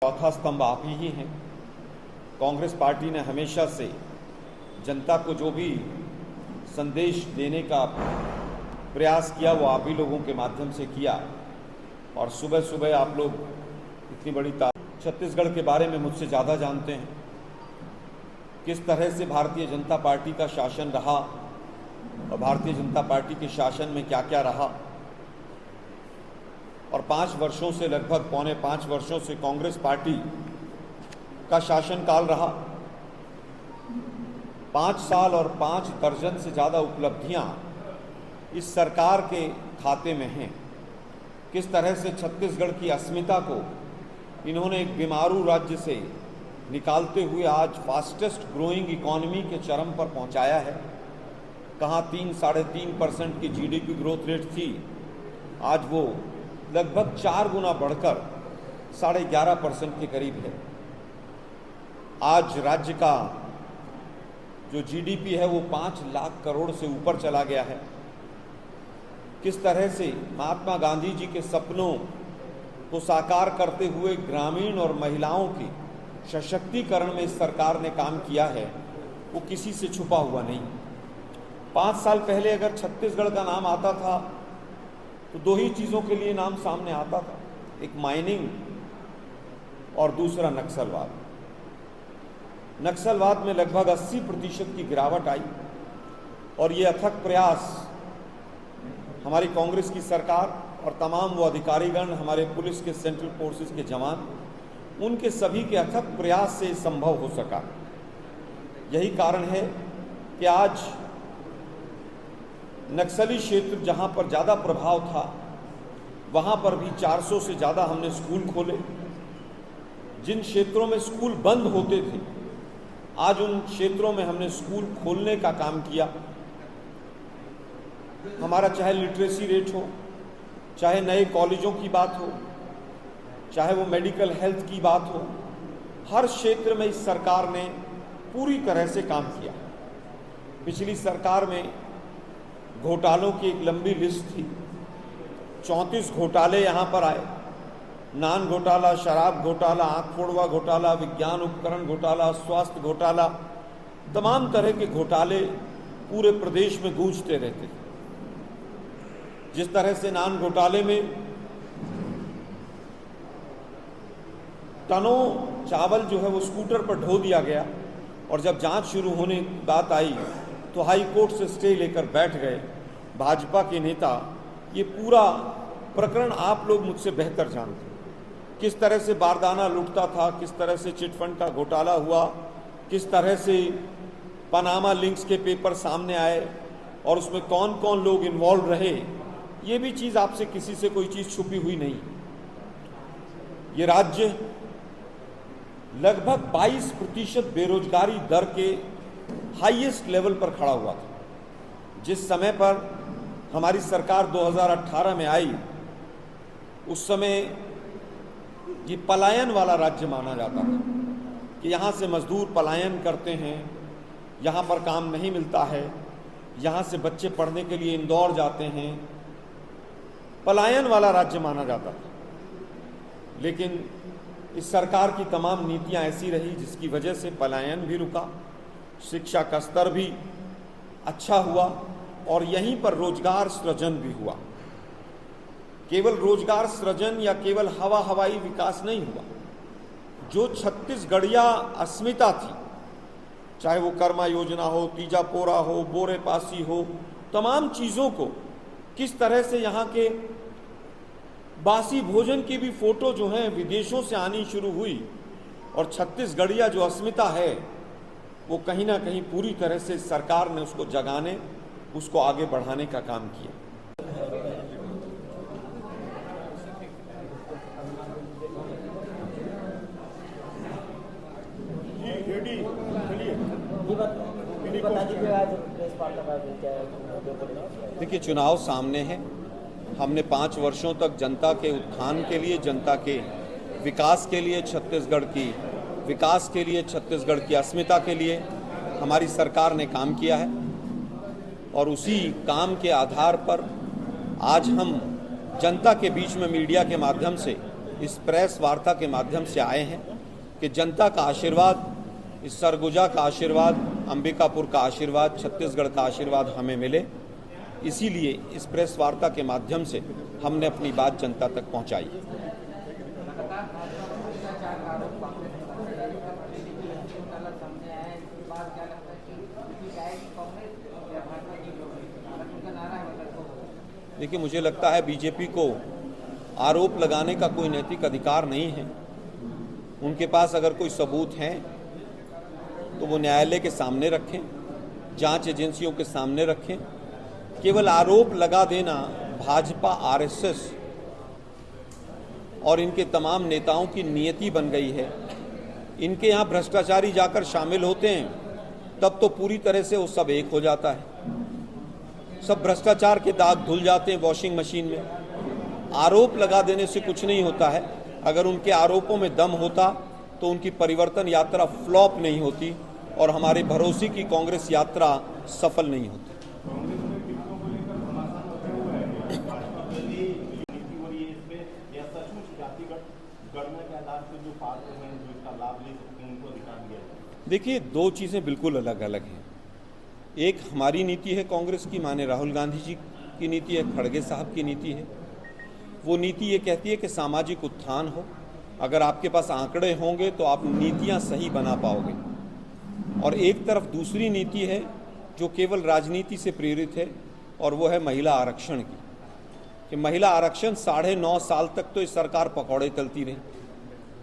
चौथा स्तंभ आप ही हैं। कांग्रेस पार्टी ने हमेशा से जनता को जो भी संदेश देने का प्रयास किया वो आप ही लोगों के माध्यम से किया। और सुबह सुबह आप लोग इतनी बड़ी छत्तीसगढ़ के बारे में मुझसे ज़्यादा जानते हैं, किस तरह से भारतीय जनता पार्टी का शासन रहा और भारतीय जनता पार्टी के शासन में क्या क्या रहा। और 5 वर्षों से, लगभग पौने 5 वर्षों से कांग्रेस पार्टी का शासनकाल रहा। 5 साल और 5 दर्जन से ज़्यादा उपलब्धियां इस सरकार के खाते में हैं। किस तरह से छत्तीसगढ़ की अस्मिता को इन्होंने एक बीमारू राज्य से निकालते हुए आज फास्टेस्ट ग्रोइंग इकॉनमी के चरम पर पहुंचाया है। कहाँ 3-3.5% की जीडीपी ग्रोथ रेट थी, आज वो लगभग 4 गुना बढ़कर 11.5% के करीब है। आज राज्य का जो जीडीपी है वो 5 लाख करोड़ से ऊपर चला गया है। किस तरह से महात्मा गांधी जी के सपनों को साकार करते हुए ग्रामीण और महिलाओं की सशक्तिकरण में इस सरकार ने काम किया है, वो किसी से छुपा हुआ नहीं। 5 साल पहले अगर छत्तीसगढ़ का नाम आता था तो 2 ही चीज़ों के लिए नाम सामने आता था, एक माइनिंग और दूसरा नक्सलवाद। नक्सलवाद में लगभग 80% की गिरावट आई और ये अथक प्रयास हमारी कांग्रेस की सरकार और तमाम वो अधिकारीगण, हमारे पुलिस के, सेंट्रल फोर्सेस के जवान, उनके सभी के अथक प्रयास से संभव हो सका। यही कारण है कि आज नक्सली क्षेत्र जहां पर ज़्यादा प्रभाव था वहां पर भी 400 से ज़्यादा हमने स्कूल खोले। जिन क्षेत्रों में स्कूल बंद होते थे आज उन क्षेत्रों में हमने स्कूल खोलने का काम किया। हमारा चाहे लिटरेसी रेट हो, चाहे नए कॉलेजों की बात हो, चाहे वो मेडिकल हेल्थ की बात हो, हर क्षेत्र में इस सरकार ने पूरी तरह से काम किया। पिछली सरकार में घोटालों की एक लंबी लिस्ट थी, 34 घोटाले यहाँ पर आए। नान घोटाला, शराब घोटाला, आँख फोड़वा घोटाला, विज्ञान उपकरण घोटाला, स्वास्थ्य घोटाला, तमाम तरह के घोटाले पूरे प्रदेश में गूंजते रहते थे। जिस तरह से नान घोटाले में टनों चावल जो है वो स्कूटर पर ढो दिया गया और जब जांच शुरू होने की बात आई तो हाई कोर्ट से स्टे लेकर बैठ गए भाजपा के नेता। ये पूरा प्रकरण आप लोग मुझसे बेहतर जानते हैं, किस तरह से बारदाना लूटता था, किस तरह से चिटफंड का घोटाला हुआ, किस तरह से पनामा लिंक्स के पेपर सामने आए और उसमें कौन कौन लोग इन्वॉल्व रहे। ये भी चीज़ आपसे किसी से कोई चीज़ छुपी हुई नहीं। ये राज्य लगभग 22% बेरोजगारी दर के हाईएस्ट लेवल पर खड़ा हुआ था। जिस समय पर हमारी सरकार 2018 में आई उस समय ये पलायन वाला राज्य माना जाता था कि यहाँ से मजदूर पलायन करते हैं, यहाँ पर काम नहीं मिलता है, यहाँ से बच्चे पढ़ने के लिए इंदौर जाते हैं, पलायन वाला राज्य माना जाता था। लेकिन इस सरकार की तमाम नीतियाँ ऐसी रही जिसकी वजह से पलायन भी रुका, शिक्षा का स्तर भी अच्छा हुआ और यहीं पर रोजगार सृजन भी हुआ। केवल रोजगार सृजन या केवल हवाई विकास नहीं हुआ, जो छत्तीसगढ़िया अस्मिता थी, चाहे वो कर्मा योजना हो, तीजा पोरा हो, बोरे पासी हो, तमाम चीज़ों को किस तरह से यहाँ के बासी भोजन की भी फोटो जो हैं विदेशों से आनी शुरू हुई और छत्तीसगढ़िया जो अस्मिता है वो कहीं ना कहीं पूरी तरह से सरकार ने उसको जगाने, उसको आगे बढ़ाने का काम किया। देखिए, चुनाव सामने है। हमने 5 वर्षों तक जनता के उत्थान के लिए, जनता के विकास के लिए, छत्तीसगढ़ की विकास के लिए, छत्तीसगढ़ की अस्मिता के लिए हमारी सरकार ने काम किया है और उसी काम के आधार पर आज हम जनता के बीच में मीडिया के माध्यम से इस प्रेस वार्ता के माध्यम से आए हैं कि जनता का आशीर्वाद, इस सरगुजा का आशीर्वाद, अंबिकापुर का आशीर्वाद, छत्तीसगढ़ का आशीर्वाद हमें मिले। इसीलिए इस प्रेस वार्ता के माध्यम से हमने अपनी बात जनता तक पहुंचाई। देखिए, मुझे लगता है बीजेपी को आरोप लगाने का कोई नैतिक अधिकार नहीं है। उनके पास अगर कोई सबूत हैं तो वो न्यायालय के सामने रखें, जांच एजेंसियों के सामने रखें। केवल आरोप लगा देना भाजपा, आरएसएस और इनके तमाम नेताओं की नियति बन गई है। इनके यहाँ भ्रष्टाचारी जाकर शामिल होते हैं तब तो पूरी तरह से वो सब एक हो जाता है, सब भ्रष्टाचार के दाग धुल जाते हैं वॉशिंग मशीन में। आरोप लगा देने से कुछ नहीं होता है। अगर उनके आरोपों में दम होता तो उनकी परिवर्तन यात्रा फ्लॉप नहीं होती और हमारे भरोसे की कांग्रेस यात्रा सफल नहीं होती। देखिए, दो चीज़ें बिल्कुल अलग अलग हैं। एक हमारी नीति है कांग्रेस की, माने राहुल गांधी जी की नीति है, खड़गे साहब की नीति है। वो नीति ये कहती है कि सामाजिक उत्थान हो। अगर आपके पास आंकड़े होंगे तो आप नीतियां सही बना पाओगे। और एक तरफ दूसरी नीति है जो केवल राजनीति से प्रेरित है, और वो है महिला आरक्षण की, कि महिला आरक्षण 9.5 साल तक तो इस सरकार पकौड़े तलती रही।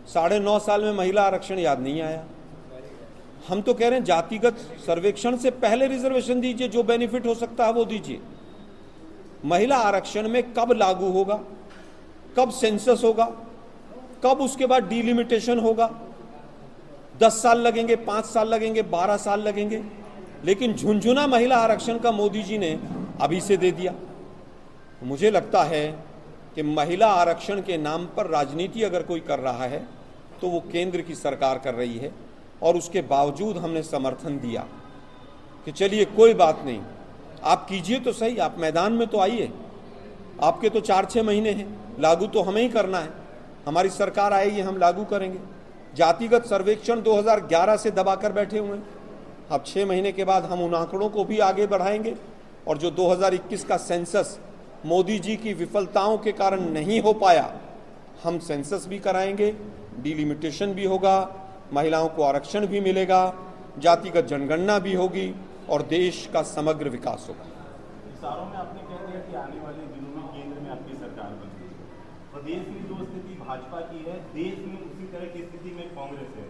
9.5 साल में महिला आरक्षण याद नहीं आया। हम तो कह रहे हैं जातिगत सर्वेक्षण से पहले रिजर्वेशन दीजिए, जो बेनिफिट हो सकता है वो दीजिए। महिला आरक्षण में कब लागू होगा, कब सेंसस होगा, कब उसके बाद डिलिमिटेशन होगा? 10 साल लगेंगे, 5 साल लगेंगे, 12 साल लगेंगे, लेकिन झुनझुना महिला आरक्षण का मोदी जी ने अभी से दे दिया। मुझे लगता है कि महिला आरक्षण के नाम पर राजनीति अगर कोई कर रहा है तो वो केंद्र की सरकार कर रही है, और उसके बावजूद हमने समर्थन दिया कि चलिए कोई बात नहीं, आप कीजिए तो सही, आप मैदान में तो आइए। आपके तो 4-6 महीने हैं, लागू तो हमें ही करना है। हमारी सरकार आएगी, हम लागू करेंगे। जातिगत सर्वेक्षण 2011 से दबाकर बैठे हुए हैं। अब 6 महीने के बाद हम उन आंकड़ों को भी आगे बढ़ाएंगे, और जो 2021 का सेंसस मोदी जी की विफलताओं के कारण नहीं हो पाया, हम सेंसस भी कराएंगे, डिलिमिटेशन भी होगा, महिलाओं को आरक्षण भी मिलेगा, जातिगत जनगणना भी होगी, और देश का समग्र विकास होगा। इशारों में आपने कह दिया कि आने वाले दिनों में केंद्र में आपकी सरकार बनेगी। प्रदेश में जो स्थिति भाजपा की है, देश में उसी तरह की स्थिति में कांग्रेस है।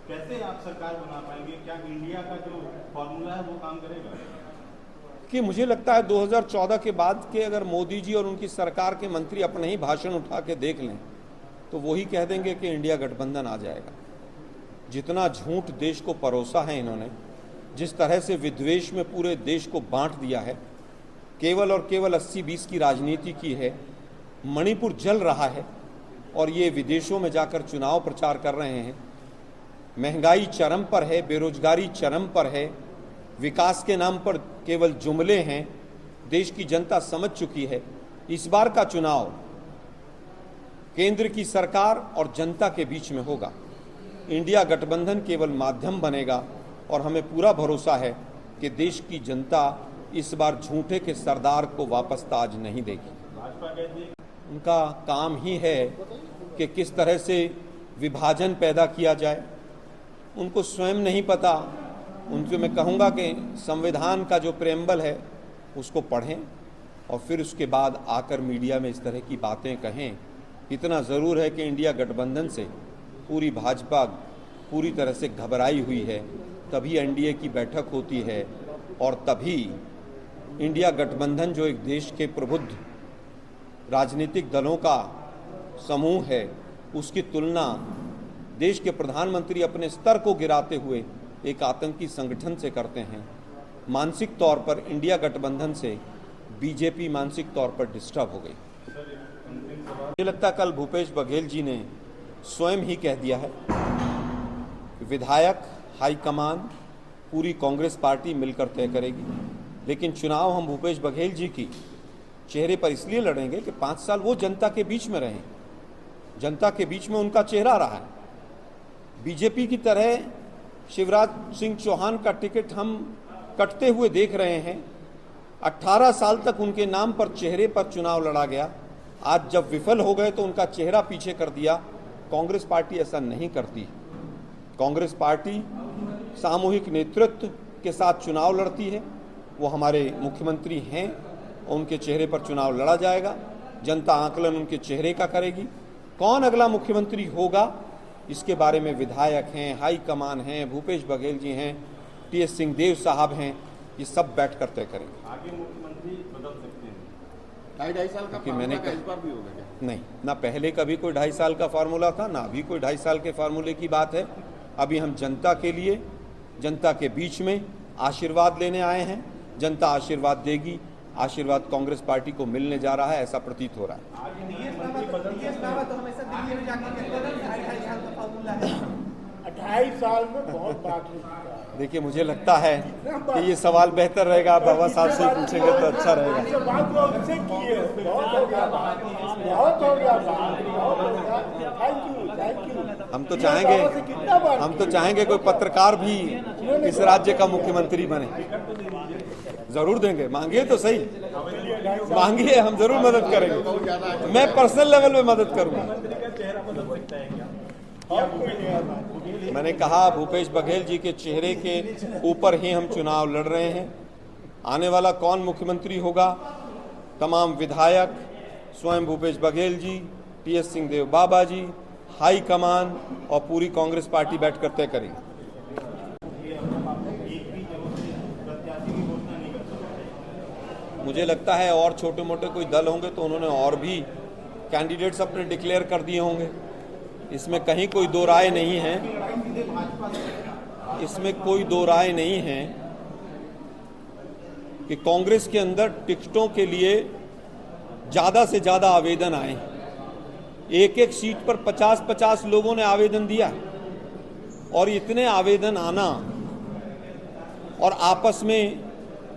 कैसे आप सरकार बना पाएंगे? क्या इंडिया का जो फॉर्मूला है वो काम करेगा? कि मुझे लगता है 2014 के बाद के अगर मोदी जी और उनकी सरकार के मंत्री अपने ही भाषण उठा के देख लें तो वही कह देंगे कि इंडिया गठबंधन आ जाएगा। जितना झूठ देश को परोसा है इन्होंने, जिस तरह से विद्वेष में पूरे देश को बांट दिया है, केवल और केवल 80-20 की राजनीति की है। मणिपुर जल रहा है और ये विदेशों में जाकर चुनाव प्रचार कर रहे हैं। महंगाई चरम पर है, बेरोजगारी चरम पर है, विकास के नाम पर केवल जुमले हैं। देश की जनता समझ चुकी है। इस बार का चुनाव केंद्र की सरकार और जनता के बीच में होगा। इंडिया गठबंधन केवल माध्यम बनेगा, और हमें पूरा भरोसा है कि देश की जनता इस बार झूठे के सरदार को वापस ताज नहीं देगी। उनका काम ही है कि किस तरह से विभाजन पैदा किया जाए। उनको स्वयं नहीं पता। उनसे मैं कहूँगा कि संविधान का जो प्रेम्बल है उसको पढ़ें, और फिर उसके बाद आकर मीडिया में इस तरह की बातें कहें। इतना ज़रूर है कि इंडिया गठबंधन से पूरी भाजपा पूरी तरह से घबराई हुई है। तभी एनडीए की बैठक होती है, और तभी इंडिया गठबंधन जो एक देश के प्रबुद्ध राजनीतिक दलों का समूह है, उसकी तुलना देश के प्रधानमंत्री अपने स्तर को गिराते हुए एक आतंकी संगठन से करते हैं। मानसिक तौर पर इंडिया गठबंधन से बीजेपी मानसिक तौर पर डिस्टर्ब हो गई। मुझे लगता है कल भूपेश बघेल जी ने स्वयं ही कह दिया है कि विधायक, हाईकमान, पूरी कांग्रेस पार्टी मिलकर तय करेगी। लेकिन चुनाव हम भूपेश बघेल जी की चेहरे पर इसलिए लड़ेंगे कि 5 साल वो जनता के बीच में रहें। जनता के बीच में उनका चेहरा रहा है। बीजेपी की तरह शिवराज सिंह चौहान का टिकट हम कटते हुए देख रहे हैं। 18 साल तक उनके नाम पर चेहरे पर चुनाव लड़ा गया। आज जब विफल हो गए तो उनका चेहरा पीछे कर दिया। कांग्रेस पार्टी ऐसा नहीं करती। कांग्रेस पार्टी सामूहिक नेतृत्व के साथ चुनाव लड़ती है। वो हमारे मुख्यमंत्री हैं, उनके चेहरे पर चुनाव लड़ा जाएगा। जनता आकलन उनके चेहरे का करेगी। कौन अगला मुख्यमंत्री होगा इसके बारे में विधायक हैं, हाईकमान हैं, भूपेश बघेल जी हैं, टीएस सिंहदेव साहब हैं, ये सब बैठ कर तय करेंगे। आगे मुख्यमंत्री बदल सकते हैं। 2.5 साल का क्योंकि मैंने इस बार भी होगा क्या? नहीं, ना पहले कभी कोई 2.5 साल का फार्मूला था, ना अभी कोई 2.5 साल के फार्मूले की बात है। अभी हम जनता के लिए, जनता के बीच में आशीर्वाद लेने आए हैं। जनता आशीर्वाद देगी। आशीर्वाद कांग्रेस पार्टी को मिलने जा रहा है, ऐसा प्रतीत हो रहा है। आगे मुख्यमंत्री बदल सकते हैं। 2.5 साल में बहुत बात हो चुका है। देखिए, मुझे लगता है कि ये सवाल बेहतर रहेगा आप बाबा साहब से पूछेंगे तो अच्छा रहेगा। बात वो उनसे की है। बहुत हो गया बात, बहुत हो गया बात, बहुत हो गया। Thank you. हम तो चाहेंगे कोई पत्रकार भी इस राज्य का मुख्यमंत्री बने। जरूर देंगे, मांगिए तो सही, मांगिए, हम जरूर मदद करेंगे। मैं पर्सनल लेवल पे मदद करूंगा। मैंने कहा, भूपेश बघेल जी के चेहरे के ऊपर ही हम चुनाव लड़ रहे हैं। आने वाला कौन मुख्यमंत्री होगा, तमाम विधायक, स्वयं भूपेश बघेल जी, टीएस सिंहदेव बाबा जी, हाई कमान और पूरी कांग्रेस पार्टी बैठकर तय करेगी। मुझे लगता है और छोटे मोटे कोई दल होंगे तो उन्होंने और भी कैंडिडेट्स अपने डिक्लेयर कर दिए होंगे। इसमें कहीं कोई दो राय नहीं है, इसमें कोई दो राय नहीं है कि कांग्रेस के अंदर टिकटों के लिए ज़्यादा से ज़्यादा आवेदन आए हैं। एक एक सीट पर 50-50 लोगों ने आवेदन दिया और इतने आवेदन आना और आपस में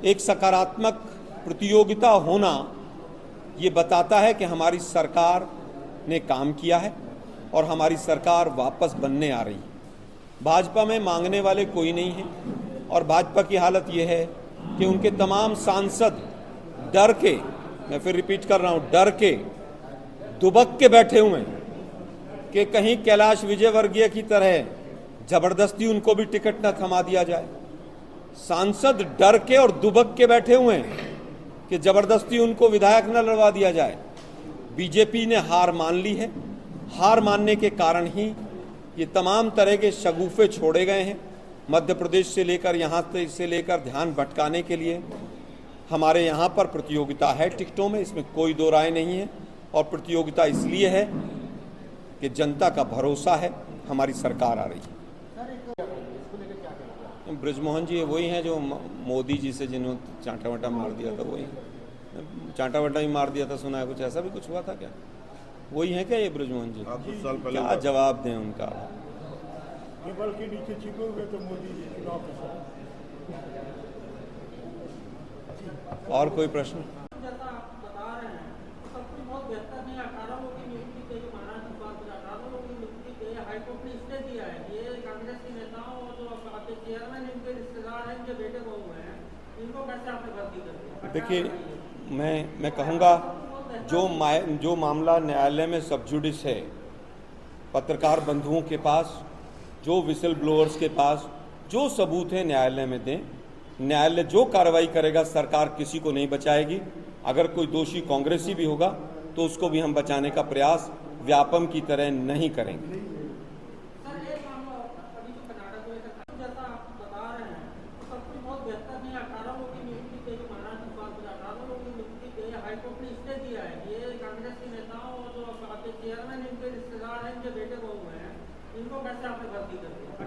एक सकारात्मक प्रतियोगिता होना, ये बताता है कि हमारी सरकार ने काम किया है और हमारी सरकार वापस बनने आ रही है। भाजपा में मांगने वाले कोई नहीं है और भाजपा की हालत ये है कि उनके तमाम सांसद डर के, मैं फिर रिपीट कर रहा हूँ, डर के दुबक के बैठे हुए हैं कि कहीं कैलाश विजयवर्गीय की तरह जबरदस्ती उनको भी टिकट न थमा दिया जाए। सांसद डर के और दुबक के बैठे हुए हैं कि जबरदस्ती उनको विधायक न लड़वा दिया जाए। बीजेपी ने हार मान ली है। हार मानने के कारण ही ये तमाम तरह के शगुफे छोड़े गए हैं। मध्य प्रदेश से लेकर यहाँ से लेकर ध्यान भटकाने के लिए हमारे यहाँ पर प्रतियोगिता है टिकटों में, इसमें कोई दो राय नहीं है। और प्रतियोगिता इसलिए है कि जनता का भरोसा है, हमारी सरकार आ रही है। ब्रिजमोहन जी वही हैं जो मोदी जी से जिन्होंने चांटा वाटा मार दिया था, वही चांटा वाटा ही मार दिया था, सुना है कुछ ऐसा भी कुछ हुआ था क्या? वही है क्या ये ब्रिजमोहन जी? कुछ साल पहले क्या जवाब दें उनका? केबल के नीचे छिपे हुए तो मोदी जी चुनाव के समय। और कोई प्रश्न? देखिए, मैं कहूँगा जो मामला न्यायालय में सब जुडिस है, पत्रकार बंधुओं के पास, जो विसल ब्लोअर्स के पास जो सबूत है न्यायालय में दें। न्यायालय जो कार्रवाई करेगा, सरकार किसी को नहीं बचाएगी। अगर कोई दोषी कांग्रेसी भी होगा तो उसको भी हम बचाने का प्रयास व्यापम की तरह नहीं करेंगे।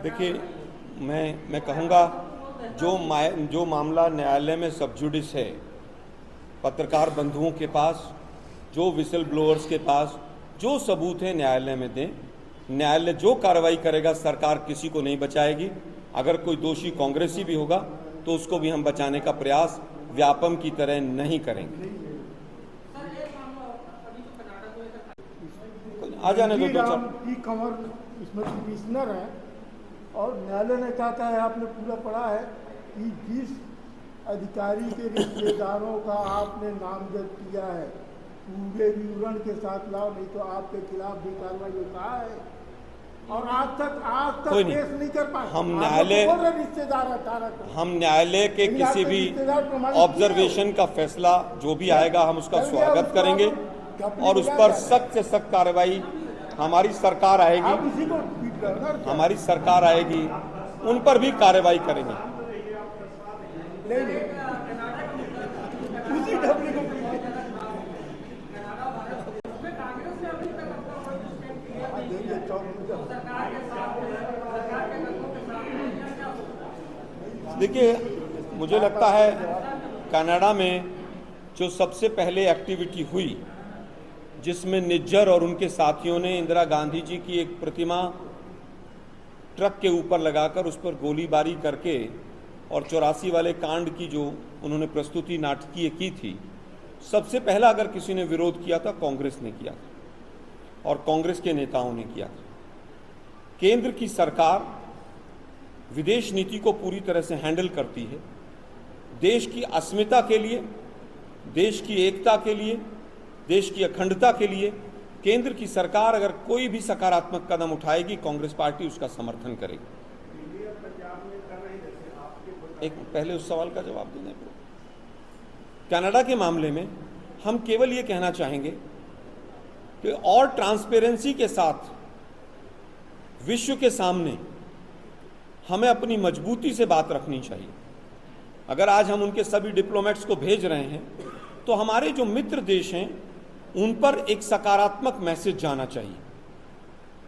देखिए, मैं कहूँगा जो मामला न्यायालय में सब जुडिस है, पत्रकार बंधुओं के पास, जो विसल ब्लोअर्स के पास जो सबूत है न्यायालय में दें। न्यायालय जो कार्रवाई करेगा, सरकार किसी को नहीं बचाएगी। अगर कोई दोषी कांग्रेसी भी होगा तो उसको भी हम बचाने का प्रयास व्यापम की तरह नहीं करेंगे। आ जाने दो, दो चार। पी कंवर इसमें पिटिशनर है और न्यायालय ने क्या कहा है, आपने पूरा पढ़ा है कि जिस अधिकारी के रिश्तेदारों का आपने नामजद किया है पूरे विवरण के साथ लाओ, नहीं तो आपके खिलाफ भी कार्रवाई हो। कहा है और आज तक कोई नहीं। केस नहीं कर पाए। हम न्यायालय रिश्तेदार 18 को हम न्यायालय के लेकिन किसी आपके भी रिश्तेदार प्रमाणित ऑब्जर्वेशन का फैसला जो भी आएगा हम उसका चल गया, स्वागत उसको करेंगे आप और उस पर सख्त से सख्त कार्रवाई हमारी सरकार आप आएगी, इसी को पीट रहे हो ना। हमारी सरकार आएगी, उन पर भी कार्रवाई करेंगे। नहीं नहीं उसी ढबली को पीट रहे। देंगे 14 देखिए, मुझे लगता है कनाडा में जो सबसे पहले एक्टिविटी हुई जिसमें निज्जर और उनके साथियों ने इंदिरा गांधी जी की एक प्रतिमा ट्रक के ऊपर लगाकर उस पर गोलीबारी करके और 84 वाले कांड की जो उन्होंने प्रस्तुति नाटकीय की थी, सबसे पहला अगर किसी ने विरोध किया था कांग्रेस ने किया था और कांग्रेस के नेताओं ने किया था। केंद्र की सरकार विदेश नीति को पूरी तरह से हैंडल करती है। देश की अस्मिता के लिए, देश की एकता के लिए, देश की अखंडता के लिए केंद्र की सरकार अगर कोई भी सकारात्मक कदम उठाएगी, कांग्रेस पार्टी उसका समर्थन करेगी। एक पहले उस सवाल का जवाब देना है। कनाडा के मामले में हम केवल ये कहना चाहेंगे कि और ट्रांसपेरेंसी के साथ विश्व के सामने हमें अपनी मजबूती से बात रखनी चाहिए। अगर आज हम उनके सभी डिप्लोमेट्स को भेज रहे हैं तो हमारे जो मित्र देश हैं उन पर एक सकारात्मक मैसेज जाना चाहिए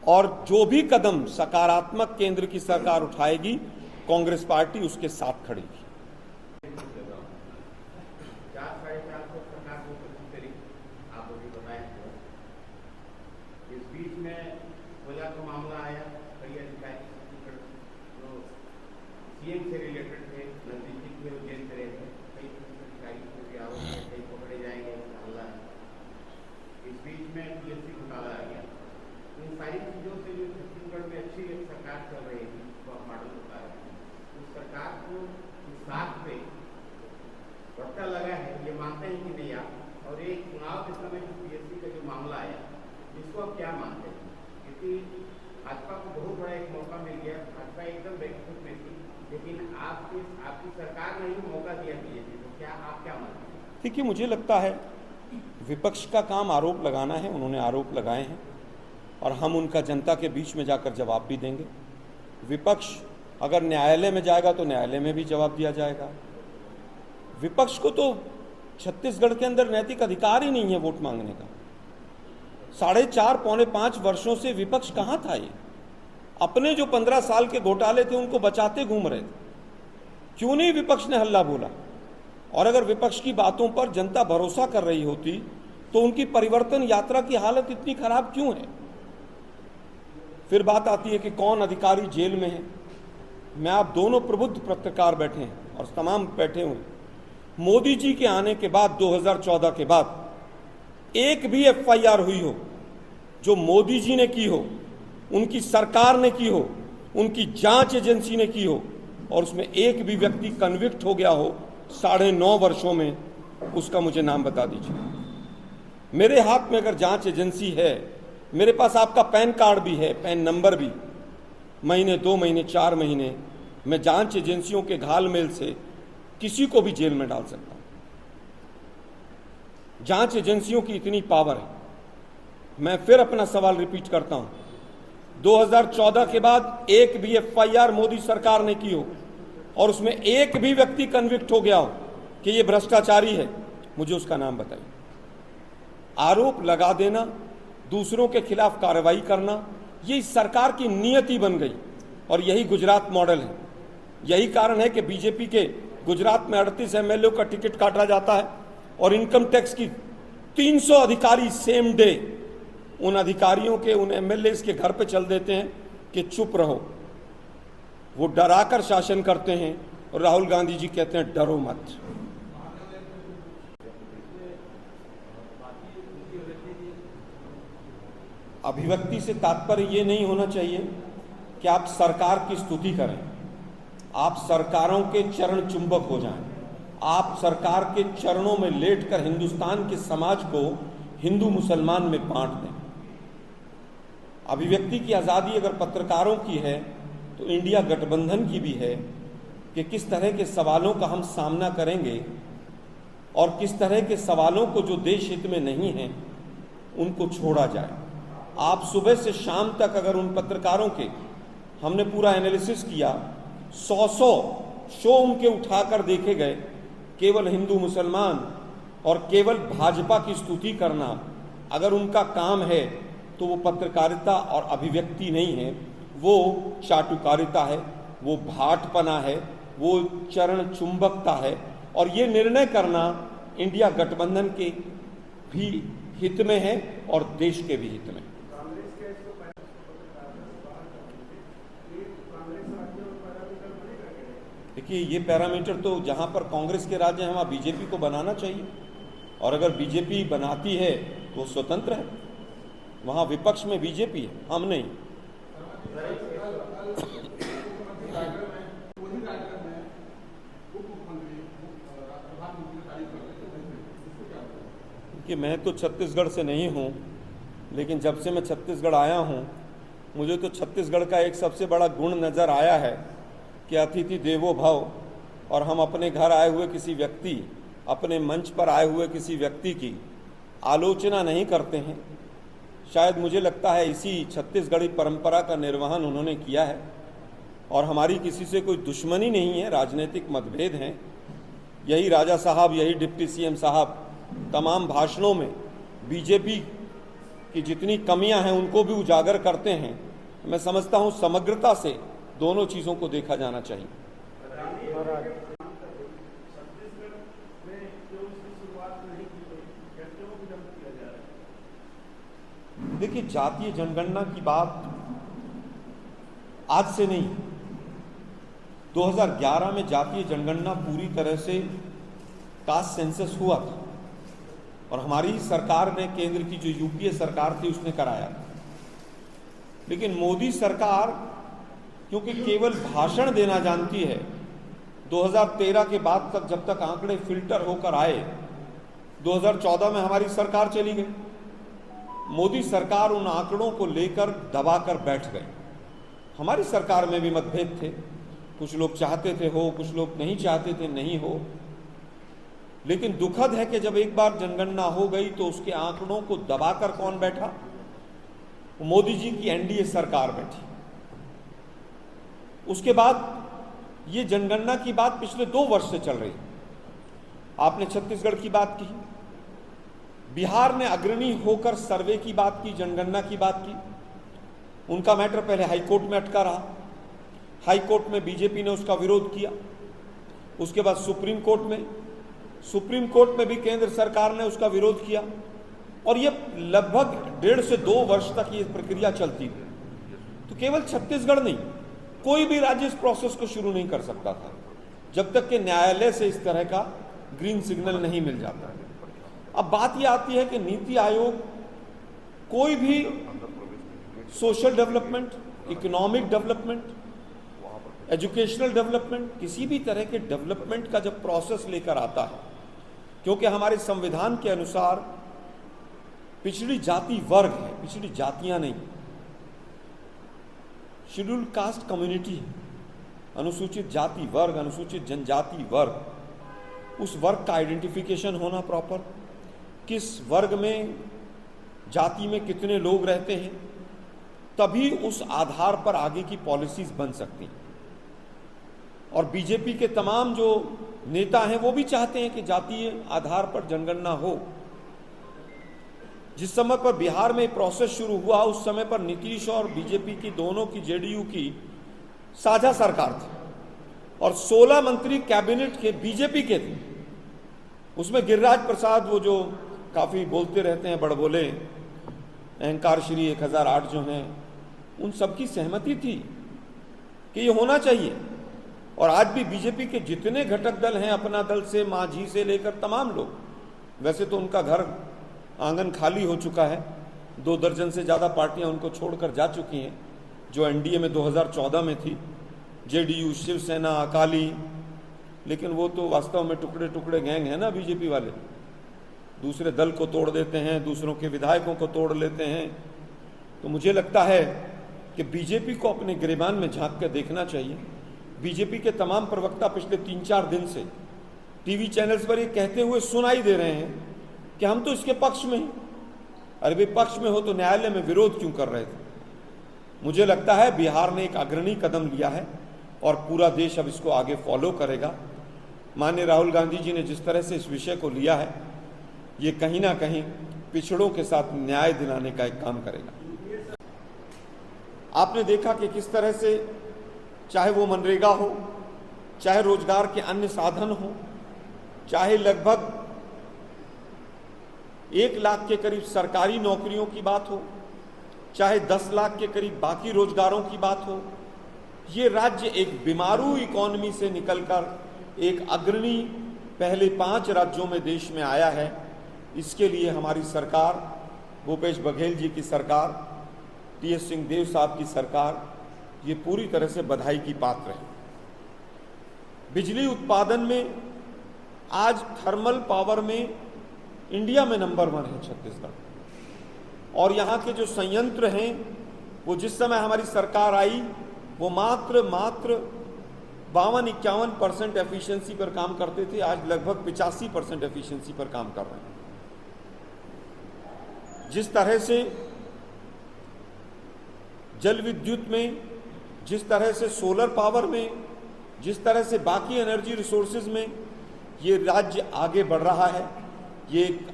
और जो भी कदम सकारात्मक केंद्र की सरकार उठाएगी, कांग्रेस पार्टी उसके साथ खड़ेगी। इस बीच में कोयला का मामला आया, कई अधिकारी जो सीएम से रिलेटेड थे, नजदीकी थे, वो जेल करे थे। कई अधिकारी को भी आरोप है, कई पकड़े जाएंगे, हल्ला है। इस बीच में पीएससी घोटाला आ गया। इन सारी चीज़ों से जो छत्तीसगढ़ में अच्छी एक सरकार चल रही थी, तो आप मॉडल बता रहे हैं, उस सरकार को इस बात पे भट्टा लगा है, ये मानते हैं कि नहीं आप? और एक चुनाव के समय जो पीएससी का जो मामला आया, इसको आप क्या मानते हैं? क्योंकि भाजपा को बहुत बड़ा एक मौका मिल गया, भाजपा एकदम बैकफुट में थी, लेकिन आपकी सरकार ने ही मौका दिया बीजेपी को। क्या आप क्या मानते हैं? देखिए, मुझे लगता है विपक्ष का काम आरोप लगाना है। उन्होंने आरोप लगाए हैं और हम उनका जनता के बीच में जाकर जवाब भी देंगे। विपक्ष अगर न्यायालय में जाएगा तो न्यायालय में भी जवाब दिया जाएगा। विपक्ष को तो छत्तीसगढ़ के अंदर नैतिक अधिकार ही नहीं है वोट मांगने का। 4.5 पौने 5 वर्षों से विपक्ष कहाँ था? ये अपने जो 15 साल के घोटाले थे उनको बचाते घूम रहे थे। क्यों नहीं विपक्ष ने हल्ला बोला? और अगर विपक्ष की बातों पर जनता भरोसा कर रही होती तो उनकी परिवर्तन यात्रा की हालत इतनी खराब क्यों है? फिर बात आती है कि कौन अधिकारी जेल में है। मैं आप दोनों प्रबुद्ध पत्रकार बैठे हैं और तमाम बैठे हुए, मोदी जी के आने के बाद 2014 के बाद एक भी एफआईआर हुई हो जो मोदी जी ने की हो, उनकी सरकार ने की हो, उनकी जांच एजेंसी ने की हो और उसमें एक भी व्यक्ति कन्विक्ट हो गया हो 9.5 वर्षों में, उसका मुझे नाम बता दीजिए। मेरे हाथ में अगर जांच एजेंसी है, मेरे पास आपका पैन कार्ड भी है, पैन नंबर भी, महीने 2 महीने 4 महीने मैं जांच एजेंसियों के घालमेल से किसी को भी जेल में डाल सकता हूं। जांच एजेंसियों की इतनी पावर है। मैं फिर अपना सवाल रिपीट करता हूं, 2014 के बाद एक भी एफआईआर मोदी सरकार ने की हो और उसमें एक भी व्यक्ति कन्विक्ट हो गया हो कि ये भ्रष्टाचारी है, मुझे उसका नाम बताइए। आरोप लगा देना, दूसरों के खिलाफ कार्रवाई करना, ये इस सरकार की नियति बन गई और यही गुजरात मॉडल है। यही कारण है कि बीजेपी के गुजरात में 38 एमएलए का टिकट काटा जाता है और इनकम टैक्स की 300 अधिकारी सेम डे उन अधिकारियों के, उन एमएलए के घर पे चल देते हैं कि चुप रहो। वो डराकर शासन करते हैं और राहुल गांधी जी कहते हैं डरो मत। अभिव्यक्ति से तात्पर्य ये नहीं होना चाहिए कि आप सरकार की स्तुति करें, आप सरकारों के चरण चुंबक हो जाएं, आप सरकार के चरणों में लेटकर हिंदुस्तान के समाज को हिंदू मुसलमान में बांट दें। अभिव्यक्ति की आज़ादी अगर पत्रकारों की है तो इंडिया गठबंधन की भी है कि किस तरह के सवालों का हम सामना करेंगे और किस तरह के सवालों को जो देश हित में नहीं हैं उनको छोड़ा जाए। आप सुबह से शाम तक अगर उन पत्रकारों के हमने पूरा एनालिसिस किया, 100 शो उनके उठाकर देखे गए, केवल हिंदू मुसलमान और केवल भाजपा की स्तुति करना अगर उनका काम है तो वो पत्रकारिता और अभिव्यक्ति नहीं है, वो चाटुकारिता है, वो भाटपना है, वो चरण चुंबकता है। और ये निर्णय करना इंडिया गठबंधन के भी हित में है और देश के भी हित में। देखिए, ये पैरामीटर तो जहां पर कांग्रेस के राज्य हैं वहां बीजेपी को बनाना चाहिए, और अगर बीजेपी बनाती है तो वो स्वतंत्र है, वहां विपक्ष में बीजेपी है, हम नहीं। कि मैं तो छत्तीसगढ़ से नहीं हूं, लेकिन जब से मैं छत्तीसगढ़ आया हूं मुझे तो छत्तीसगढ़ का एक सबसे बड़ा गुण नज़र आया है कि अतिथि देवो भव, और हम अपने घर आए हुए किसी व्यक्ति, अपने मंच पर आए हुए किसी व्यक्ति की आलोचना नहीं करते हैं। शायद मुझे लगता है इसी छत्तीसगढ़ी परंपरा का निर्वहन उन्होंने किया है, और हमारी किसी से कोई दुश्मनी नहीं है, राजनीतिक मतभेद हैं। यही राजा साहब, यही डिप्टी सीएम साहब तमाम भाषणों में बीजेपी की जितनी कमियां हैं उनको भी उजागर करते हैं। मैं समझता हूं समग्रता से दोनों चीज़ों को देखा जाना चाहिए। देखिए, जातीय जनगणना की बात आज से नहीं, 2011 में जातीय जनगणना पूरी तरह से कास्ट सेंसस हुआ था, और हमारी सरकार ने, केंद्र की जो यूपीए सरकार थी, उसने कराया। लेकिन मोदी सरकार क्योंकि केवल भाषण देना जानती है, 2013 के बाद तक जब तक आंकड़े फिल्टर होकर आए, 2014 में हमारी सरकार चली गई। मोदी सरकार उन आंकड़ों को लेकर दबाकर बैठ गई। हमारी सरकार में भी मतभेद थे, कुछ लोग चाहते थे हो, कुछ लोग नहीं चाहते थे नहीं हो। लेकिन दुखद है कि जब एक बार जनगणना हो गई तो उसके आंकड़ों को दबाकर कौन बैठा? मोदी जी की एनडीए सरकार बैठी। उसके बाद ये जनगणना की बात पिछले 2 वर्ष से चल रही है। आपने छत्तीसगढ़ की बात की, बिहार ने अग्रणी होकर सर्वे की बात की, जनगणना की बात की। उनका मैटर पहले हाईकोर्ट में अटका रहा, हाईकोर्ट में बीजेपी ने उसका विरोध किया, उसके बाद सुप्रीम कोर्ट में भी केंद्र सरकार ने उसका विरोध किया, और ये लगभग 1.5 से 2 वर्ष तक ये प्रक्रिया चलती रही। तो केवल छत्तीसगढ़ नहीं, कोई भी राज्य इस प्रोसेस को शुरू नहीं कर सकता था जब तक कि न्यायालय से इस तरह का ग्रीन सिग्नल नहीं मिल जाता। अब बात ये आती है कि नीति आयोग कोई भी social development, economic development, educational development, किसी भी तरह के डेवलपमेंट का जब प्रोसेस लेकर आता है, क्योंकि हमारे संविधान के अनुसार पिछड़ी जाति वर्ग है, पिछड़ी जातियां नहीं, शेड्यूल्ड कास्ट कम्युनिटी है, अनुसूचित जाति वर्ग, अनुसूचित जनजाति वर्ग, उस वर्ग का आइडेंटिफिकेशन होना प्रॉपर, किस वर्ग में, जाति में कितने लोग रहते हैं, तभी उस आधार पर आगे की पॉलिसीज बन सकती हैं। और बीजेपी के तमाम जो नेता हैं वो भी चाहते हैं कि जातीय आधार पर जनगणना हो। जिस समय पर बिहार में प्रोसेस शुरू हुआ, उस समय पर नीतीश और बीजेपी की, दोनों की, जेडीयू की साझा सरकार थी, और 16 मंत्री कैबिनेट के बीजेपी के थे। उसमें गिरिराज प्रसाद, वो जो काफ़ी बोलते रहते हैं, बड़बोले, अहंकार श्री 1008 जो हैं, उन सबकी सहमति थी कि ये होना चाहिए। और आज भी बीजेपी के जितने घटक दल हैं, अपना दल से, मांझी से लेकर तमाम लोग, वैसे तो उनका घर आंगन खाली हो चुका है, 2 दर्जन से ज़्यादा पार्टियां उनको छोड़कर जा चुकी हैं, जो एनडीए में 2014 में थी, जेडीयू, शिवसेना, अकाली। लेकिन वो तो वास्तव में टुकड़े टुकड़े गैंग है ना बीजेपी वाले, दूसरे दल को तोड़ देते हैं, दूसरों के विधायकों को तोड़ लेते हैं। तो मुझे लगता है कि बीजेपी को अपने गिरेबान में झांक कर देखना चाहिए। बीजेपी के तमाम प्रवक्ता पिछले 3-4 दिन से टीवी चैनल्स पर ये कहते हुए सुनाई दे रहे हैं कि हम तो इसके पक्ष में हैं। अरे भाई, पक्ष में हो तो न्यायालय में विरोध क्यों कर रहे थे? मुझे लगता है बिहार ने एक अग्रणी कदम लिया है और पूरा देश अब इसको आगे फॉलो करेगा। माननीय राहुल गांधी जी ने जिस तरह से इस विषय को लिया है, ये कहीं ना कहीं पिछड़ों के साथ न्याय दिलाने का एक काम करेगा। आपने देखा कि किस तरह से चाहे वो मनरेगा हो, चाहे रोजगार के अन्य साधन हो, चाहे लगभग 1 लाख के करीब सरकारी नौकरियों की बात हो, चाहे 10 लाख के करीब बाकी रोजगारों की बात हो, ये राज्य एक बीमारू इकोनॉमी से निकलकर एक अग्रणी पहले 5 राज्यों में देश में आया है। इसके लिए हमारी सरकार, भूपेश बघेल जी की सरकार, टीएस सिंहदेव साहब की सरकार, ये पूरी तरह से बधाई की पात्र है। बिजली उत्पादन में आज थर्मल पावर में इंडिया में नंबर 1 है छत्तीसगढ़। और यहाँ के जो संयंत्र हैं, वो जिस समय हमारी सरकार आई वो मात्र 52-51% एफिशिएंसी पर काम करते थे, आज लगभग 85% एफिशिएंसी पर काम कर रहे हैं। जिस तरह से जल विद्युत में, जिस तरह से सोलर पावर में, जिस तरह से बाकी एनर्जी रिसोर्सेज में ये राज्य आगे बढ़ रहा है, ये एक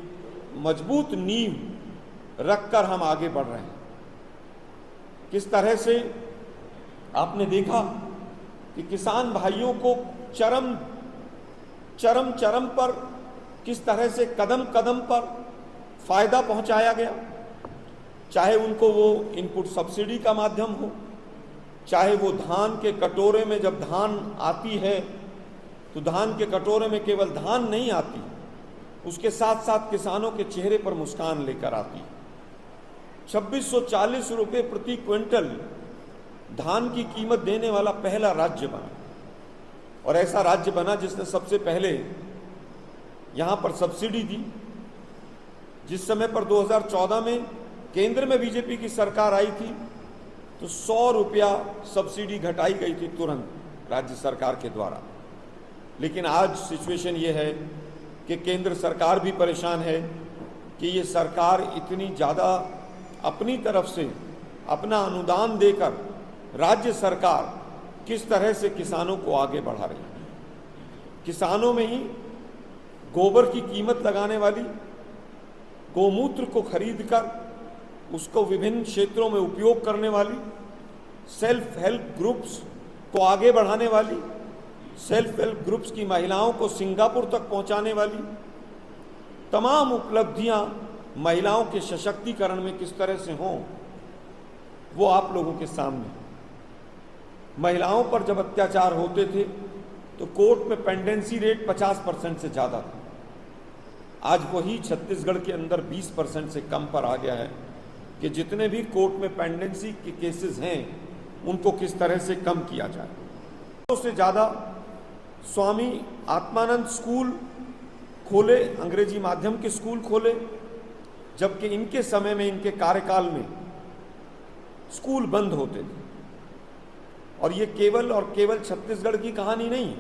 मजबूत नींव रखकर हम आगे बढ़ रहे हैं। किस तरह से आपने देखा कि किसान भाइयों को चरम पर किस तरह से कदम कदम पर फायदा पहुंचाया गया, चाहे उनको वो इनपुट सब्सिडी का माध्यम हो, चाहे वो धान के कटोरे में जब धान आती है तो धान के कटोरे में केवल धान नहीं आती, उसके साथ साथ किसानों के चेहरे पर मुस्कान लेकर आती। 2640 रुपये प्रति क्विंटल धान की कीमत देने वाला पहला राज्य बना, और ऐसा राज्य बना जिसने सबसे पहले यहां पर सब्सिडी दी। जिस समय पर 2014 में केंद्र में बीजेपी की सरकार आई थी तो 100 रुपया सब्सिडी घटाई गई थी तुरंत राज्य सरकार के द्वारा। लेकिन आज सिचुएशन ये है कि केंद्र सरकार भी परेशान है कि ये सरकार इतनी ज़्यादा अपनी तरफ से अपना अनुदान देकर राज्य सरकार किस तरह से किसानों को आगे बढ़ा रही है। किसानों में ही गोबर की कीमत लगाने वाली, गोमूत्र को खरीदकर उसको विभिन्न क्षेत्रों में उपयोग करने वाली, सेल्फ हेल्प ग्रुप्स को आगे बढ़ाने वाली, सेल्फ हेल्प ग्रुप्स की महिलाओं को सिंगापुर तक पहुंचाने वाली तमाम उपलब्धियां महिलाओं के सशक्तिकरण में किस तरह से हों, वो आप लोगों के सामने। महिलाओं पर जब अत्याचार होते थे तो कोर्ट में पेंडेंसी रेट 50% से ज़्यादा था, आज वही छत्तीसगढ़ के अंदर 20% से कम पर आ गया है कि जितने भी कोर्ट में पेंडेंसी के केसेस हैं उनको किस तरह से कम किया जाए। उससे ज़्यादा स्वामी आत्मानंद स्कूल खोले, अंग्रेजी माध्यम के स्कूल खोले, जबकि इनके समय में, इनके कार्यकाल में स्कूल बंद होते थे। और ये केवल और केवल छत्तीसगढ़ की कहानी नहीं,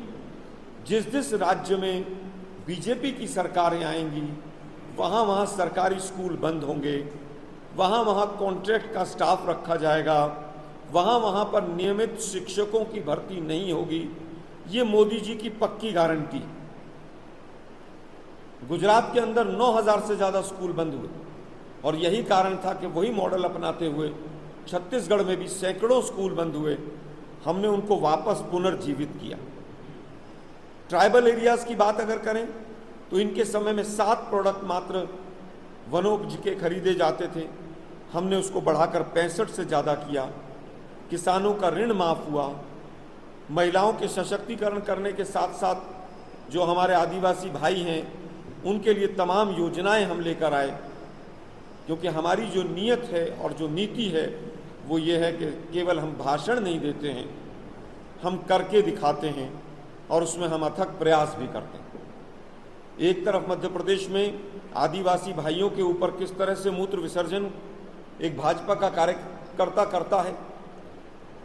जिस जिस राज्य में बीजेपी की सरकारें आएंगी वहाँ वहाँ सरकारी स्कूल बंद होंगे, वहाँ वहाँ कॉन्ट्रैक्ट का स्टाफ रखा जाएगा, वहाँ वहाँ पर नियमित शिक्षकों की भर्ती नहीं होगी। ये मोदी जी की पक्की गारंटी। गुजरात के अंदर 9000 से ज़्यादा स्कूल बंद हुए और यही कारण था कि वही मॉडल अपनाते हुए छत्तीसगढ़ में भी सैकड़ों स्कूल बंद हुए, हमने उनको वापस पुनर्जीवित किया। ट्राइबल एरियाज़ की बात अगर करें तो इनके समय में 7 प्रोडक्ट मात्र वनोपज के खरीदे जाते थे, हमने उसको बढ़ाकर 65 से ज़्यादा किया। किसानों का ऋण माफ़ हुआ, महिलाओं के सशक्तिकरण करने के साथ साथ जो हमारे आदिवासी भाई हैं उनके लिए तमाम योजनाएं हम लेकर आए। क्योंकि हमारी जो नीयत है और जो नीति है वो ये है कि केवल हम भाषण नहीं देते हैं, हम करके दिखाते हैं और उसमें हम अथक प्रयास भी करते हैं। एक तरफ मध्य प्रदेश में आदिवासी भाइयों के ऊपर किस तरह से मूत्र विसर्जन एक भाजपा का कार्यकर्ता करता है,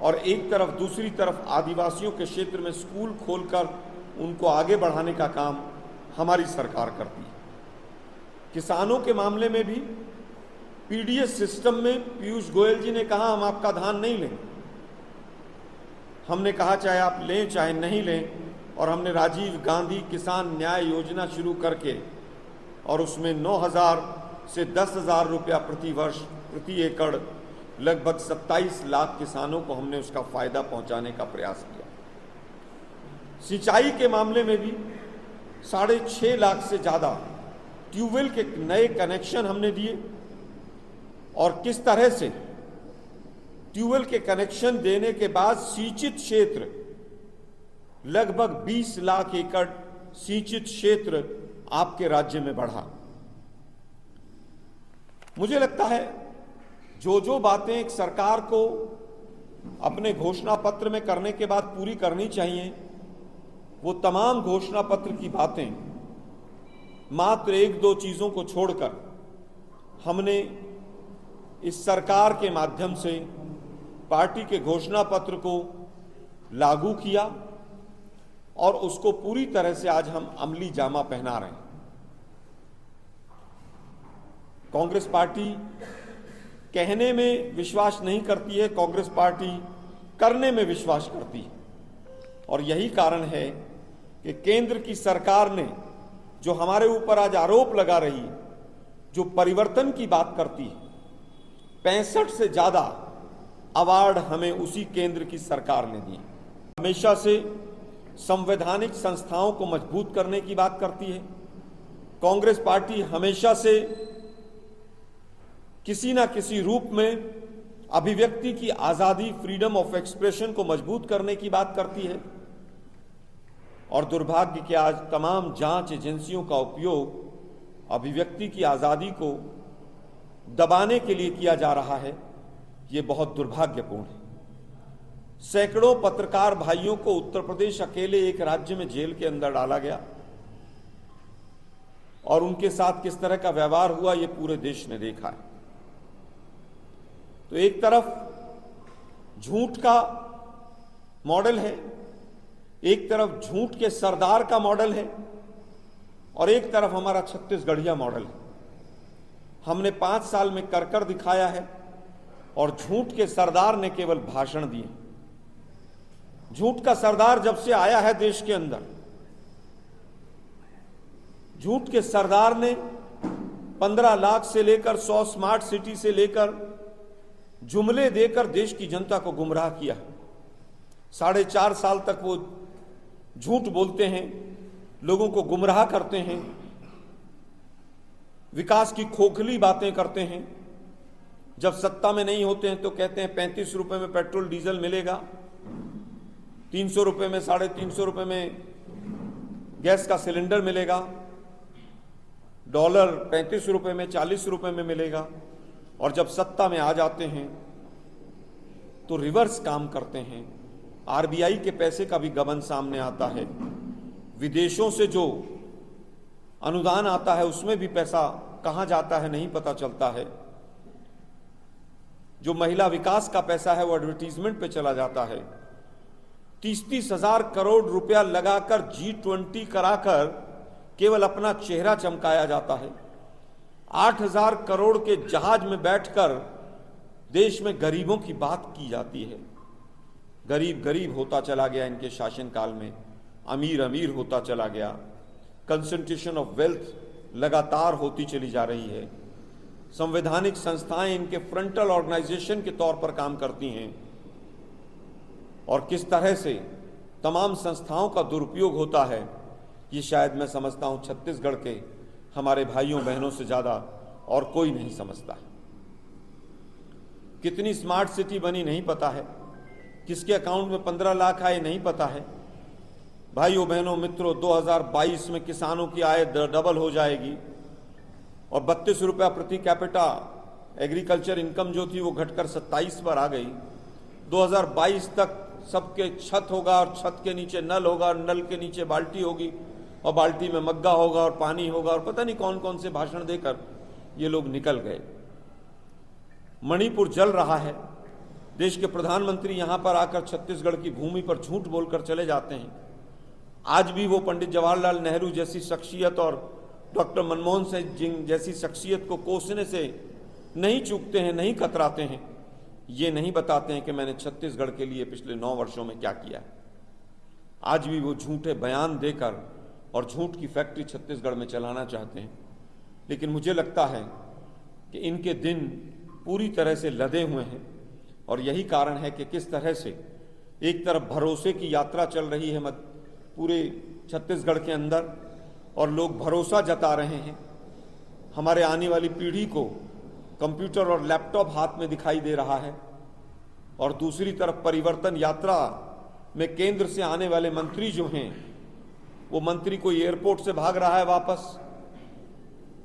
और एक तरफ दूसरी तरफ आदिवासियों के क्षेत्र में स्कूल खोलकर उनको आगे बढ़ाने का काम हमारी सरकार करती है। किसानों के मामले में भी पीडीएस सिस्टम में पीयूष गोयल जी ने कहा हम आपका धान नहीं लेंगे। हमने कहा चाहे आप लें चाहे नहीं लें, और हमने राजीव गांधी किसान न्याय योजना शुरू करके और उसमें 9,000 से 10,000 रुपया प्रति वर्ष प्रति एकड़ लगभग 27 लाख किसानों को हमने उसका फायदा पहुंचाने का प्रयास किया। सिंचाई के मामले में भी 6.5 लाख से ज़्यादा ट्यूबवेल के नए कनेक्शन हमने दिए, और किस तरह से ट्यूबवेल के कनेक्शन देने के बाद सिंचित क्षेत्र लगभग 20 लाख एकड़ सिंचित क्षेत्र आपके राज्य में बढ़ा। मुझे लगता है जो बातें एक सरकार को अपने घोषणा पत्र में करने के बाद पूरी करनी चाहिए, वो तमाम घोषणा पत्र की बातें मात्र 1-2 चीजों को छोड़कर हमने इस सरकार के माध्यम से पार्टी के घोषणा पत्र को लागू किया और उसको पूरी तरह से आज हम अमली जामा पहना रहे हैं। कांग्रेस पार्टी कहने में विश्वास नहीं करती है, कांग्रेस पार्टी करने में विश्वास करती है, और यही कारण है कि केंद्र की सरकार ने जो हमारे ऊपर आज आरोप लगा रही है, जो परिवर्तन की बात करती है, 65 से ज्यादा अवार्ड हमें उसी केंद्र की सरकार ने दिए। हमेशा से संवैधानिक संस्थाओं को मजबूत करने की बात करती है। कांग्रेस पार्टी हमेशा से किसी ना किसी रूप में अभिव्यक्ति की आजादी, फ्रीडम ऑफ एक्सप्रेशन को मजबूत करने की बात करती है, और दुर्भाग्य कि आज तमाम जांच एजेंसियों का उपयोग अभिव्यक्ति की आजादी को दबाने के लिए किया जा रहा है। ये बहुत दुर्भाग्यपूर्ण है। सैकड़ों पत्रकार भाइयों को उत्तर प्रदेश अकेले एक राज्य में जेल के अंदर डाला गया, और उनके साथ किस तरह का व्यवहार हुआ ये पूरे देश ने देखा है। तो एक तरफ झूठ का मॉडल है, एक तरफ झूठ के सरदार का मॉडल है, और एक तरफ हमारा छत्तीसगढ़िया मॉडल है। हमने 5 साल में कर दिखाया है, और झूठ के सरदार ने केवल भाषण दिए। झूठ का सरदार जब से आया है देश के अंदर, झूठ के सरदार ने 15 लाख से लेकर 100 स्मार्ट सिटी से लेकर जुमले देकर देश की जनता को गुमराह किया। 4.5 साल तक वो झूठ बोलते हैं, लोगों को गुमराह करते हैं, विकास की खोखली बातें करते हैं। जब सत्ता में नहीं होते हैं तो कहते हैं 35 रुपए में पेट्रोल डीजल मिलेगा, 300 रुपए में, 350 रुपए में गैस का सिलेंडर मिलेगा, डॉलर 35 रुपए में, 40 रुपए में मिलेगा। और जब सत्ता में आ जाते हैं तो रिवर्स काम करते हैं। आरबीआई के पैसे का भी गबन सामने आता है, विदेशों से जो अनुदान आता है उसमें भी पैसा कहां जाता है नहीं पता चलता है। जो महिला विकास का पैसा है वो एडवर्टीजमेंट पे चला जाता है। 30-30 हजार करोड़ रुपया लगाकर G20 कराकर केवल अपना चेहरा चमकाया जाता है। 8,000 करोड़ के जहाज में बैठकर देश में गरीबों की बात की जाती है। गरीब गरीब होता चला गया इनके शासनकाल में, अमीर अमीर होता चला गया। कंसंट्रेशन ऑफ वेल्थ लगातार होती चली जा रही है। संवैधानिक संस्थाएं इनके फ्रंटल ऑर्गेनाइजेशन के तौर पर काम करती हैं, और किस तरह से तमाम संस्थाओं का दुरुपयोग होता है ये शायद मैं समझता हूं छत्तीसगढ़ के हमारे भाइयों बहनों से ज्यादा और कोई नहीं समझता। कितनी स्मार्ट सिटी बनी नहीं पता है, किसके अकाउंट में 15 लाख आए नहीं पता है। भाइयों बहनों मित्रों, 2022 में किसानों की आय डबल हो जाएगी और 32 रुपया प्रति कैपिटा एग्रीकल्चर इनकम जो थी वो घटकर 27 पर आ गई। 2022 तक सबके छत होगा और छत के नीचे नल होगा और नल के नीचे बाल्टी होगी और बाल्टी में मग्गा होगा और पानी होगा और पता नहीं कौन कौन से भाषण देकर ये लोग निकल गए। मणिपुर जल रहा है। देश के प्रधानमंत्री यहां पर आकर छत्तीसगढ़ की भूमि पर झूठ बोलकर चले जाते हैं। आज भी वो पंडित जवाहरलाल नेहरू जैसी शख्सियत और डॉक्टर मनमोहन सिंह जैसी शख्सियत को कोसने से नहीं चूकते हैं, नहीं कतराते हैं। ये नहीं बताते हैं कि मैंने छत्तीसगढ़ के लिए पिछले 9 वर्षों में क्या किया है। आज भी वो झूठे बयान देकर और झूठ की फैक्ट्री छत्तीसगढ़ में चलाना चाहते हैं। लेकिन मुझे लगता है कि इनके दिन पूरी तरह से लदे हुए हैं और यही कारण है कि किस तरह से एक तरफ भरोसे की यात्रा चल रही है पूरे छत्तीसगढ़ के अंदर और लोग भरोसा जता रहे हैं। हमारे आने वाली पीढ़ी को कंप्यूटर और लैपटॉप हाथ में दिखाई दे रहा है और दूसरी तरफ परिवर्तन यात्रा में केंद्र से आने वाले मंत्री जो हैं, वो मंत्री कोई एयरपोर्ट से भाग रहा है वापस,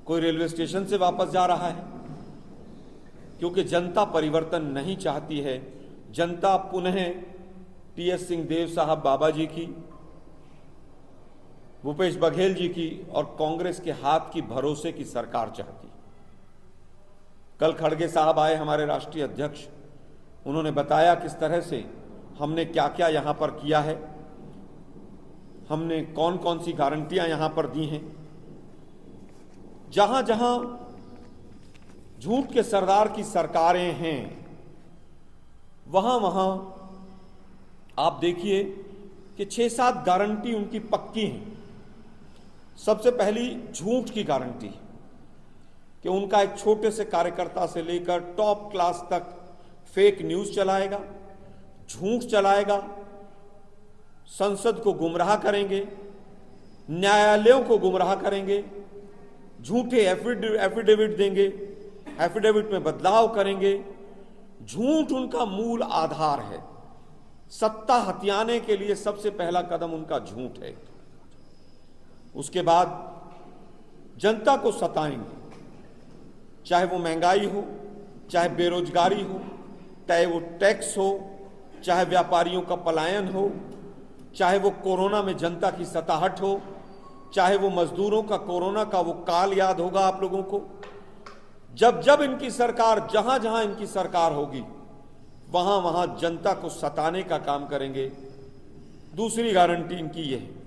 कोई रेलवे स्टेशन से वापस जा रहा है, क्योंकि जनता परिवर्तन नहीं चाहती है। जनता पुनः टी.एस. सिंहदेव साहब बाबा जी की, भूपेश बघेल जी की और कांग्रेस के हाथ की भरोसे की सरकार चाहती। कल खड़गे साहब आए, हमारे राष्ट्रीय अध्यक्ष, उन्होंने बताया किस तरह से हमने क्या क्या यहां पर किया है, हमने कौन कौन सी गारंटियां यहां पर दी हैं। जहां जहां झूठ के सरदार की सरकारें हैं, वहां वहां आप देखिए कि 6-7 गारंटी उनकी पक्की हैं। सबसे पहली झूठ की गारंटी कि उनका एक छोटे से कार्यकर्ता से लेकर टॉप क्लास तक फेक न्यूज चलाएगा, झूठ चलाएगा, संसद को गुमराह करेंगे, न्यायालयों को गुमराह करेंगे, झूठे एफिडेविट देंगे, एफिडेविट में बदलाव करेंगे। झूठ उनका मूल आधार है। सत्ता हथियाने के लिए सबसे पहला कदम उनका झूठ है। उसके बाद जनता को सताएंगे, चाहे वो महंगाई हो, चाहे बेरोजगारी हो, चाहे वो टैक्स हो, चाहे व्यापारियों का पलायन हो, चाहे वो कोरोना में जनता की सताहट हो, चाहे वो मजदूरों का कोरोना का वो काल याद होगा आप लोगों को। जब जब इनकी सरकार, जहां जहां इनकी सरकार होगी, वहां वहां जनता को सताने का काम करेंगे। दूसरी गारंटी इनकी ये है